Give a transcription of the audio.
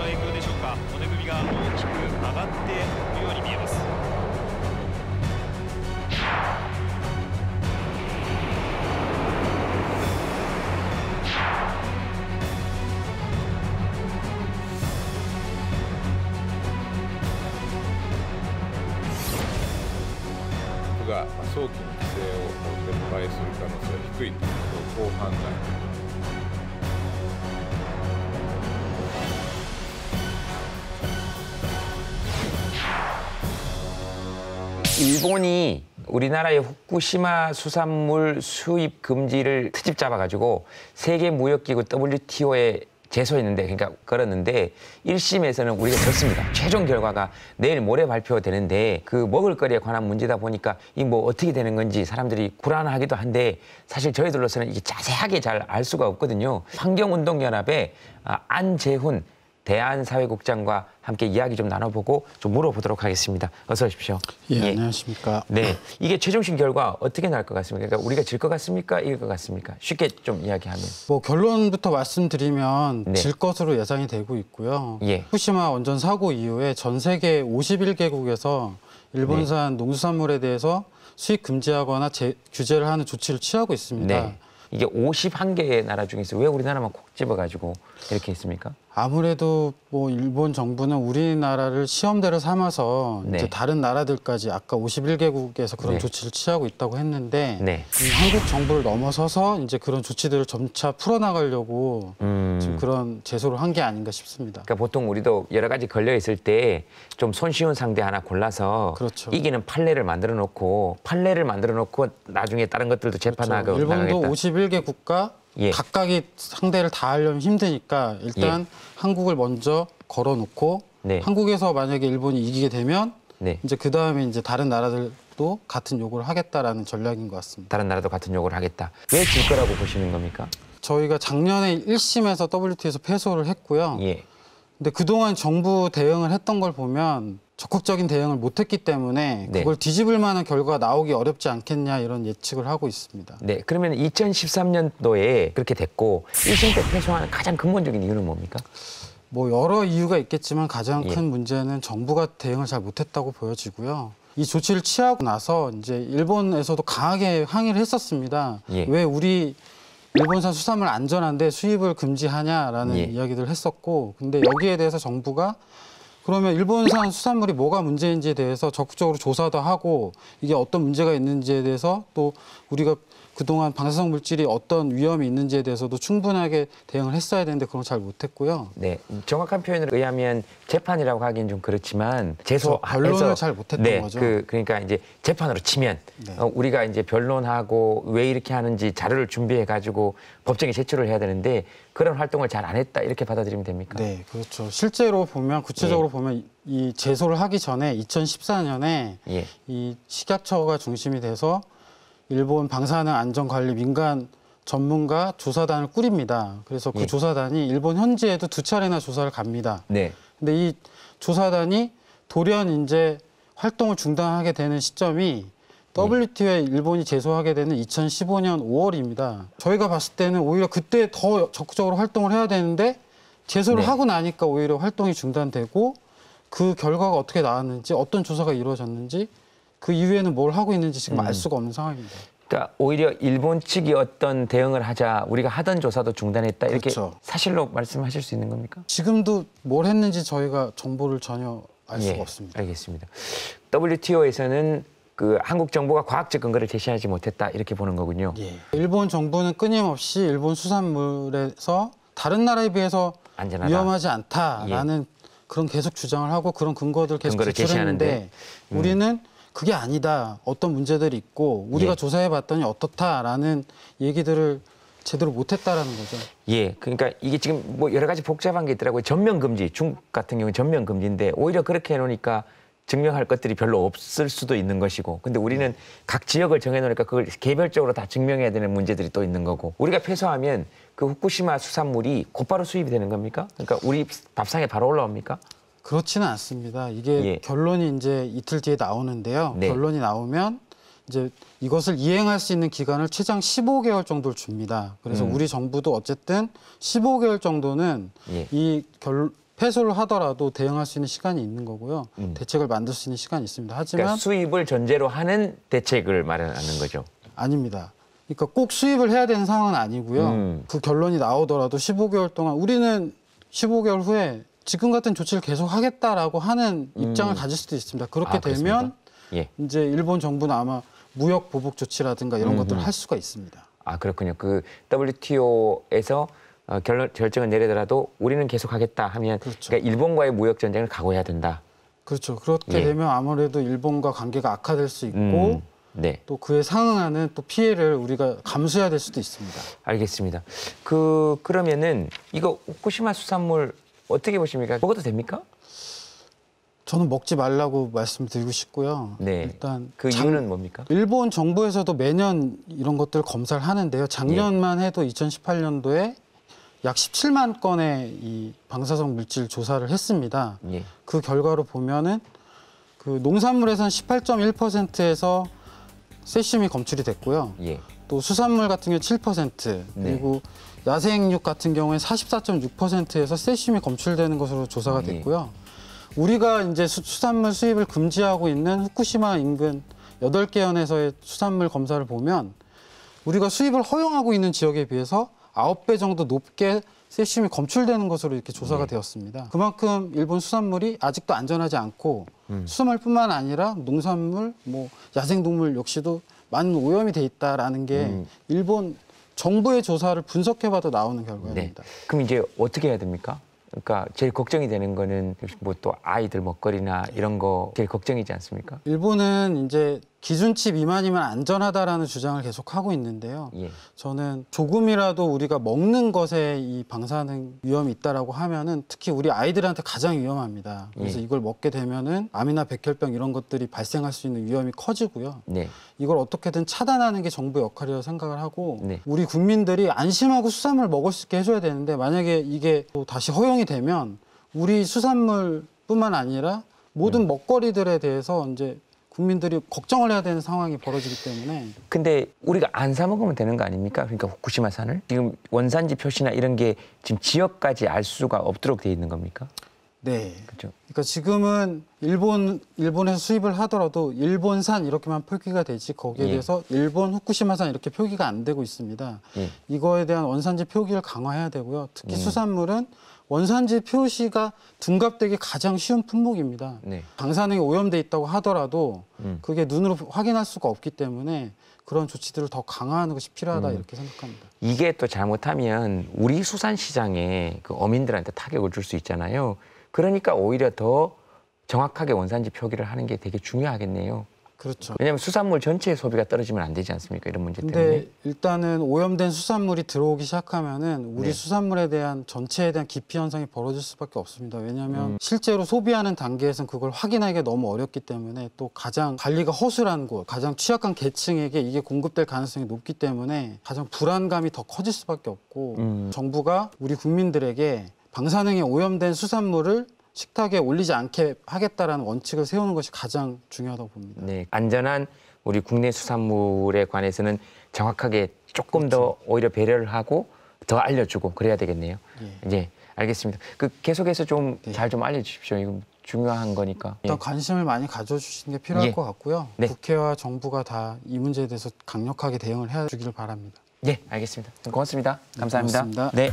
の影響でしょうか、骨組みが大きく曲がっているように見えます。が早期に規制を撤廃する可能性は低いとこう判断。일본이 우리나라의 후쿠시마 수산물 수입 금지를 트집 잡아가지고 세계무역기구 WTO에 제소했는데, 그러니까 걸었는데 1심에서는 우리가 졌습니다. 최종 결과가 내일 모레 발표되는데 그 먹을거리에 관한 문제다 보니까 이 뭐 어떻게 되는 건지 사람들이 불안하기도 한데 사실 저희들로서는 이게 자세하게 잘 알 수가 없거든요. 환경운동연합의 안재훈 대한사회국장과 함께 이야기 좀 나눠보고 좀 물어보도록 하겠습니다. 어서 오십시오. 예, 안녕하십니까. 네, 이게 최종심 결과 어떻게 날 것 같습니까? 그러니까 우리가 질 것 같습니까? 이길 것 같습니까? 쉽게 좀 이야기하면. 뭐 결론부터 말씀드리면 네. 질 것으로 예상이 되고 있고요. 예. 후쿠시마 원전 사고 이후에 전 세계 51개국에서 일본산 농수산물에 대해서 수입 금지하거나 규제를 하는 조치를 취하고 있습니다. 네. 이게 51개의 나라 중에서 왜 우리나라만 콕 집어가지고 이렇게 했습니까? 아무래도 뭐 일본 정부는 우리나라를 시험대로 삼아서 네. 이제 다른 나라들까지 아까 51개국에서 그런 네. 조치를 취하고 있다고 했는데 네. 이 한국 정부를 넘어서서 이제 그런 조치들을 점차 풀어나가려고 지금 그런 제소를 한 게 아닌가 싶습니다. 그러니까 보통 우리도 여러 가지 걸려 있을 때 좀 손쉬운 상대 하나 골라서 그렇죠. 이기는 판례를 만들어 놓고 나중에 다른 것들도 재판하고 그렇죠. 일본도 나가겠다. 51개 국가 예. 각각이 상대를 다 하려면 힘드니까 일단 한국을 먼저 걸어놓고 네. 한국에서 만약에 일본이 이기게 되면 네. 이제 그 다음에 이제 다른 나라들도 같은 요구를 하겠다라는 전략인 것 같습니다. 다른 나라도 같은 요구를 하겠다. 왜 질 거라고 보시는 겁니까? 저희가 작년에 1심에서 WTO에서 패소를 했고요. 예. 근데 그동안 정부 대응을 했던 걸 보면 적극적인 대응을 못했기 때문에 네. 그걸 뒤집을 만한 결과가 나오기 어렵지 않겠냐 이런 예측을 하고 있습니다. 네. 그러면 2013년도에 그렇게 됐고 1심 때 패소하는 가장 근본적인 이유는 뭡니까? 뭐 여러 이유가 있겠지만 가장 예. 큰 문제는 정부가 대응을 잘 못했다고 보여지고요. 이 조치를 취하고 나서 이제 일본에서도 강하게 항의를 했었습니다. 예. 왜 우리 일본산 수산물 안전한데 수입을 금지하냐라는 예. 이야기들을 했었고, 근데 여기에 대해서 정부가 그러면 일본산 수산물이 뭐가 문제인지에 대해서 적극적으로 조사도 하고 이게 어떤 문제가 있는지에 대해서 또 우리가 그동안 방사성 물질이 어떤 위험이 있는지에 대해서도 충분하게 대응을 했어야 되는데 그걸 잘 못했고요. 네, 정확한 표현에 의하면 재판이라고 하기엔 좀 그렇지만 변론을 잘 못했던 네, 거죠. 그러니까 이제 재판으로 치면 네. 우리가 이제 변론하고 왜 이렇게 하는지 자료를 준비해 가지고 법정에 제출을 해야 되는데 그런 활동을 잘 안 했다 이렇게 받아들이면 됩니까? 네, 그렇죠. 실제로 보면 구체적으로 예. 보면 이 제소를 하기 전에 2014년에 예. 이 식약처가 중심이 돼서 일본 방사능 안전관리 민간 전문가 조사단을 꾸립니다. 그래서 그 예. 조사단이 일본 현지에도 2차례나 조사를 갑니다. 네. 근데 이 조사단이 돌연 이제 활동을 중단하게 되는 시점이 WTO에 일본이 제소하게 되는 2015년 5월입니다. 저희가 봤을 때는 오히려 그때 더 적극적으로 활동을 해야 되는데 제소를 네. 하고 나니까 오히려 활동이 중단되고 그 결과가 어떻게 나왔는지 어떤 조사가 이루어졌는지 그 이후에는 뭘 하고 있는지 지금 알 수가 없는 상황입니다. 그러니까 오히려 일본 측이 어떤 대응을 하자 우리가 하던 조사도 중단했다 이렇게 그렇죠. 사실로 말씀하실 수 있는 겁니까? 지금도 뭘 했는지 저희가 정보를 전혀 알 수가 예, 없습니다. 알겠습니다. WTO에서는 그 한국 정부가 과학적 근거를 제시하지 못했다 이렇게 보는 거군요. 예. 일본 정부는 끊임없이 일본 수산물에서 다른 나라에 비해서 안전하다. 위험하지 않다라는 그런 계속 주장을 하고 그런 근거를 계속 근거를 제출했는데 우리는 그게 아니다. 어떤 문제들이 있고 우리가 예. 조사해봤더니 어떻다라는 얘기들을 제대로 못했다라는 거죠. 예, 그러니까 이게 지금 뭐 여러 가지 복잡한 게 있더라고요. 전면 금지, 중국 같은 경우는 전면 금지인데 오히려 그렇게 해놓으니까 증명할 것들이 별로 없을 수도 있는 것이고, 근데 우리는 각 지역을 정해놓으니까 그걸 개별적으로 다 증명해야 되는 문제들이 또 있는 거고, 우리가 패소하면 그 후쿠시마 수산물이 곧바로 수입이 되는 겁니까? 그러니까 우리 밥상에 바로 올라옵니까? 그렇지는 않습니다. 이게 예. 결론이 이제 이틀 뒤에 나오는데요. 네. 결론이 나오면 이제 이것을 이행할 수 있는 기간을 최장 15개월 정도를 줍니다. 그래서 우리 정부도 어쨌든 15개월 정도는 예. 이 패소를 하더라도 대응할 수 있는 시간이 있는 거고요. 대책을 만들 수 있는 시간이 있습니다. 하지만 그러니까 수입을 전제로 하는 대책을 마련하는 거죠. 아닙니다. 그러니까 꼭 수입을 해야 되는 상황은 아니고요. 그 결론이 나오더라도 15개월 동안 우리는 15개월 후에 지금 같은 조치를 계속 하겠다라고 하는 입장을 가질 수도 있습니다. 그렇게 되면 예. 이제 일본 정부는 아마 무역 보복 조치라든가 이런 것들을 할 수가 있습니다. 아, 그렇군요. 그 WTO에서 결정을 내리더라도 우리는 계속하겠다 하면 그렇죠. 그러니까 일본과의 무역 전쟁을 각오해야 된다. 그렇죠. 그렇게 예. 되면 아무래도 일본과 관계가 악화될 수 있고 네. 또 그에 상응하는 또 피해를 우리가 감수해야 될 수도 있습니다. 알겠습니다. 그러면은 이거 후쿠시마 수산물 어떻게 보십니까? 먹어도 됩니까? 저는 먹지 말라고 말씀드리고 싶고요. 네. 일단 그 이유는 뭡니까? 일본 정부에서도 매년 이런 것들을 검사를 하는데요. 작년만 해도 2018년도에 약 17만 건의 이 방사성 물질 조사를 했습니다. 예. 그 결과로 보면은 그 농산물에서는 18.1%에서 세슘이 검출이 됐고요. 예. 또 수산물 같은 경우 7%, 그리고 야생육 같은 경우에 44.6%에서 세슘이 검출되는 것으로 조사가 됐고요. 우리가 이제 수산물 수입을 금지하고 있는 후쿠시마 인근 8개 현에서의 수산물 검사를 보면 우리가 수입을 허용하고 있는 지역에 비해서 9배 정도 높게 세슘이 검출되는 것으로 이렇게 조사가 되었습니다. 그만큼 일본 수산물이 아직도 안전하지 않고 수산물뿐만 아니라 농산물, 뭐 야생동물 역시도 많은 오염이 돼 있다라는 게 일본 정부의 조사를 분석해봐도 나오는 결과입니다. 네. 그럼 이제 어떻게 해야 됩니까? 그러니까 제일 걱정이 되는 거는 뭐 또 아이들 먹거리나 이런 거 제일 걱정이지 않습니까? 일본은 이제 기준치 미만이면 안전하다라는 주장을 계속 하고 있는데요. 예. 저는 조금이라도 우리가 먹는 것에 이 방사능 위험이 있다라고 하면은 특히 우리 아이들한테 가장 위험합니다. 그래서 이걸 먹게 되면은 암이나 백혈병 이런 것들이 발생할 수 있는 위험이 커지고요. 네. 이걸 어떻게든 차단하는 게 정부 역할이라고 생각을 하고 네. 우리 국민들이 안심하고 수산물 먹을 수 있게 해줘야 되는데 만약에 이게 또 다시 허용이 되면 우리 수산물뿐만 아니라 모든 먹거리들에 대해서 이제 국민들이 걱정을 해야 되는 상황이 벌어지기 때문에. 근데 우리가 안 사 먹으면 되는 거 아닙니까? 그러니까 후쿠시마산을 지금 원산지 표시나 이런 게 지금 지역까지 알 수가 없도록 돼 있는 겁니까? 네. 그렇죠. 그러니까 지금은 일본에서 수입을 하더라도 일본산 이렇게만 표기가 되지 거기에 대해서 일본 후쿠시마산 이렇게 표기가 안 되고 있습니다. 이거에 대한 원산지 표기를 강화해야 되고요. 특히 수산물은 원산지 표시가 둔갑되기 가장 쉬운 품목입니다. 네. 방사능이 오염돼 있다고 하더라도 그게 눈으로 확인할 수가 없기 때문에 그런 조치들을 더 강화하는 것이 필요하다 이렇게 생각합니다. 이게 또 잘못하면 우리 수산 시장에 그 어민들한테 타격을 줄 수 있잖아요. 그러니까 오히려 더 정확하게 원산지 표기를 하는 게 되게 중요하겠네요. 그렇죠. 왜냐하면 수산물 전체의 소비가 떨어지면 안 되지 않습니까? 이런 문제 때문에. 근데 일단은 오염된 수산물이 들어오기 시작하면은 우리 수산물에 대한 전체에 대한 기피 현상이 벌어질 수밖에 없습니다. 왜냐하면 실제로 소비하는 단계에서는 그걸 확인하기가 너무 어렵기 때문에 또 가장 관리가 허술한 곳, 가장 취약한 계층에게 이게 공급될 가능성이 높기 때문에 가장 불안감이 더 커질 수밖에 없고 정부가 우리 국민들에게 방사능에 오염된 수산물을 식탁에 올리지 않게 하겠다라는 원칙을 세우는 것이 가장 중요하다고 봅니다. 네, 안전한 우리 국내 수산물에 관해서는 정확하게 조금 더 오히려 배려를 하고 더 알려주고 그래야 되겠네요. 네, 알겠습니다. 그 계속해서 좀 잘 좀 알려주십시오. 이거 중요한 거니까. 일단 관심을 많이 가져주시는 게 필요할 것 같고요. 네. 국회와 정부가 다 이 문제에 대해서 강력하게 대응을 해주기를 바랍니다. 네, 알겠습니다. 고맙습니다. 감사합니다. 고맙습니다. 네.